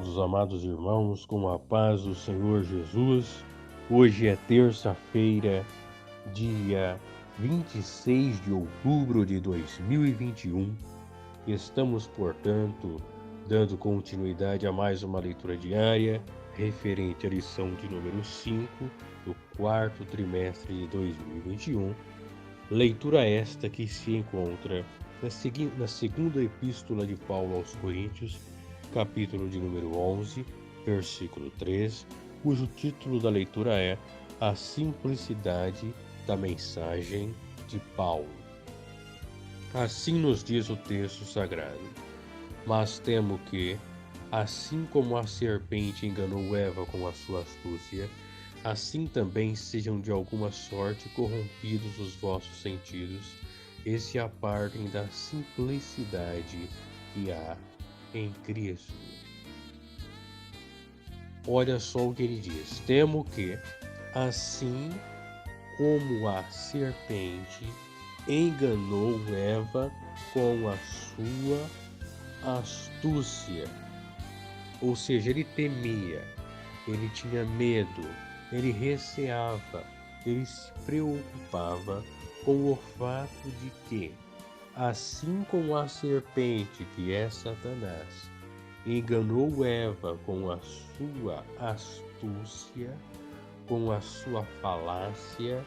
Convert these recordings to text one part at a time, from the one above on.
Prezados, amados irmãos, com a paz do Senhor Jesus, hoje é terça-feira, dia 26 de outubro de 2021. Estamos, portanto, dando continuidade a mais uma leitura diária referente à lição de número 5 do quarto trimestre de 2021. Leitura esta que se encontra na segunda epístola de Paulo aos Coríntios, capítulo de número 11, versículo 3, cujo título da leitura é A Simplicidade da Mensagem de Paulo. Assim nos diz o texto sagrado: Mas temo que, assim como a serpente enganou Eva com a sua astúcia, assim também sejam de alguma sorte corrompidos os vossos sentidos e se apartem da simplicidade que há em Cristo. Olha só o que ele diz: temo que, assim como a serpente enganou Eva com a sua astúcia, ou seja, ele temia, ele tinha medo, ele receava, ele se preocupava com o fato de que, assim como a serpente, que é Satanás, enganou Eva com a sua astúcia, com a sua falácia,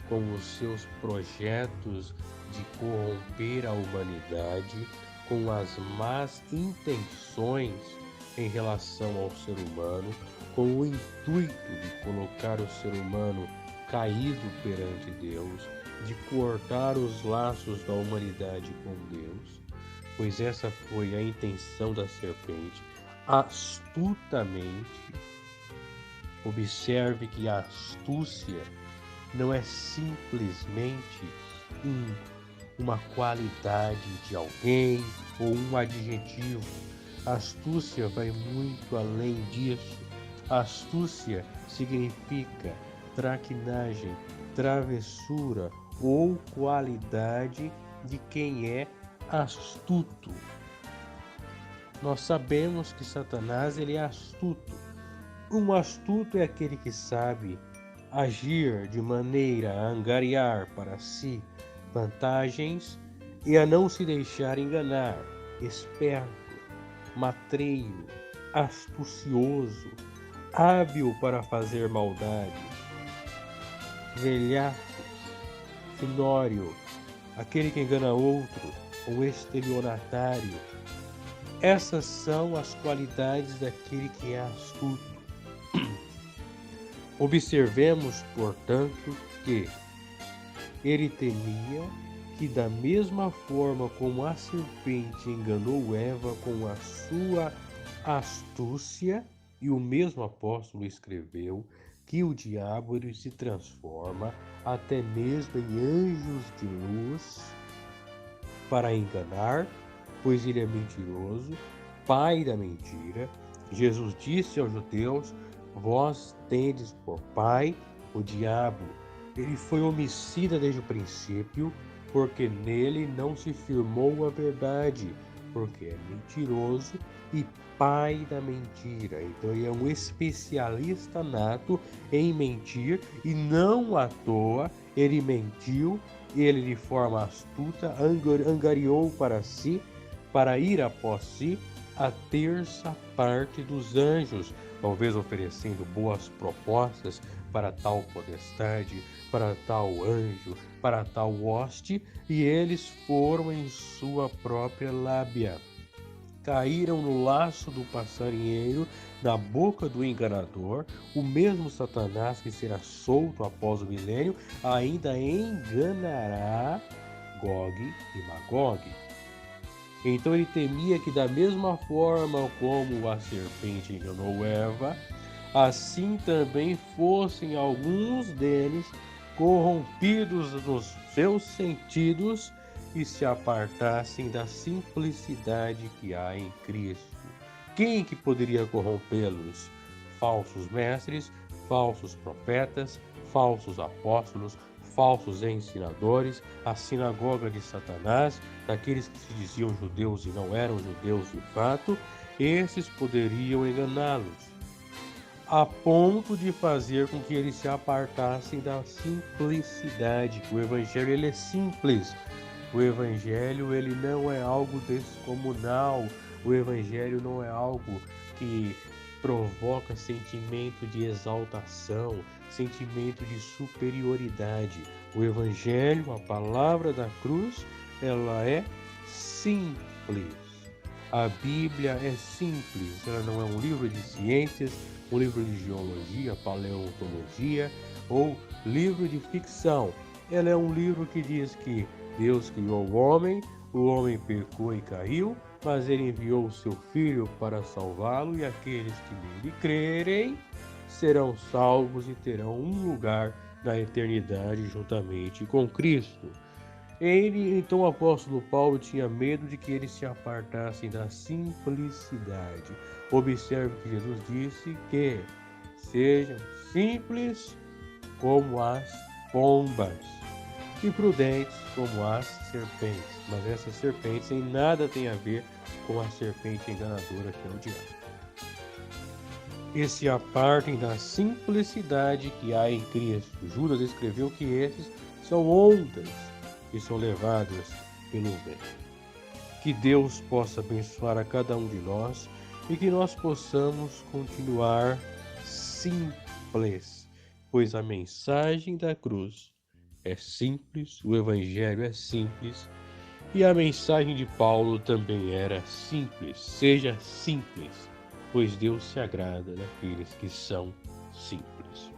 com os seus projetos de corromper a humanidade, com as más intenções em relação ao ser humano, com o intuito de colocar o ser humano caído perante Deus, de cortar os laços da humanidade com Deus, pois essa foi a intenção da serpente, astutamente. Observe que a astúcia não é simplesmente uma qualidade de alguém ou um adjetivo. A astúcia vai muito além disso. A astúcia significa traquinagem, travessura ou qualidade de quem é astuto. Nós sabemos que Satanás ele é astuto. Um astuto é aquele que sabe agir de maneira a angariar para si vantagens e a não se deixar enganar, esperto, matreiro, astucioso, hábil para fazer maldade, velhaco, finório, aquele que engana outro, um estelionatário. Essas são as qualidades daquele que é astuto. Observemos, portanto, que ele temia que, da mesma forma como a serpente enganou Eva com a sua astúcia, e o mesmo apóstolo escreveu que o diabo ele se transforma até mesmo em anjos de luz para enganar, pois ele é mentiroso, pai da mentira. Jesus disse aos judeus: Vós tendes por pai o diabo. Ele foi homicida desde o princípio, porque nele não se firmou a verdade, porque é mentiroso e pai da mentira. Então ele é um especialista nato em mentir, e não à toa ele mentiu, ele de forma astuta angariou para si, para ir após si, a terça parte dos anjos, talvez oferecendo boas propostas para tal potestade, para tal anjo, para tal hoste, e eles foram em sua própria lábia. Caíram no laço do passarinheiro, na boca do enganador. O mesmo Satanás que será solto após o milênio ainda enganará Gog e Magog. Então ele temia que, da mesma forma como a serpente enganou Eva, assim também fossem alguns deles corrompidos nos seus sentidos e se apartassem da simplicidade que há em Cristo. Quem que poderia corrompê-los? Falsos mestres, falsos profetas, falsos apóstolos, falsos ensinadores, a sinagoga de Satanás, daqueles que se diziam judeus e não eram judeus de fato, esses poderiam enganá-los, a ponto de fazer com que eles se apartassem da simplicidade. O Evangelho ele é simples. O Evangelho ele não é algo descomunal. O Evangelho não é algo que provoca sentimento de exaltação, sentimento de superioridade. O Evangelho, a palavra da cruz, ela é simples. A Bíblia é simples, ela não é um livro de ciências, um livro de geologia, paleontologia ou livro de ficção. Ela é um livro que diz que Deus criou o homem pecou e caiu, mas ele enviou o seu Filho para salvá-lo, e aqueles que nele crerem serão salvos e terão um lugar na eternidade juntamente com Cristo. Então o apóstolo Paulo tinha medo de que eles se apartassem da simplicidade. Observe que Jesus disse que sejam simples como as pombas e prudentes como as serpentes. Mas essas serpentes em nada têm a ver com a serpente enganadora que é o diabo. E se apartem da simplicidade que há em Cristo. Judas escreveu que esses são ondas que são levadas pelo vento. Que Deus possa abençoar a cada um de nós e que nós possamos continuar simples, pois a mensagem da cruz é simples, o Evangelho é simples e a mensagem de Paulo também era simples. Seja simples, pois Deus se agrada daqueles que são simples.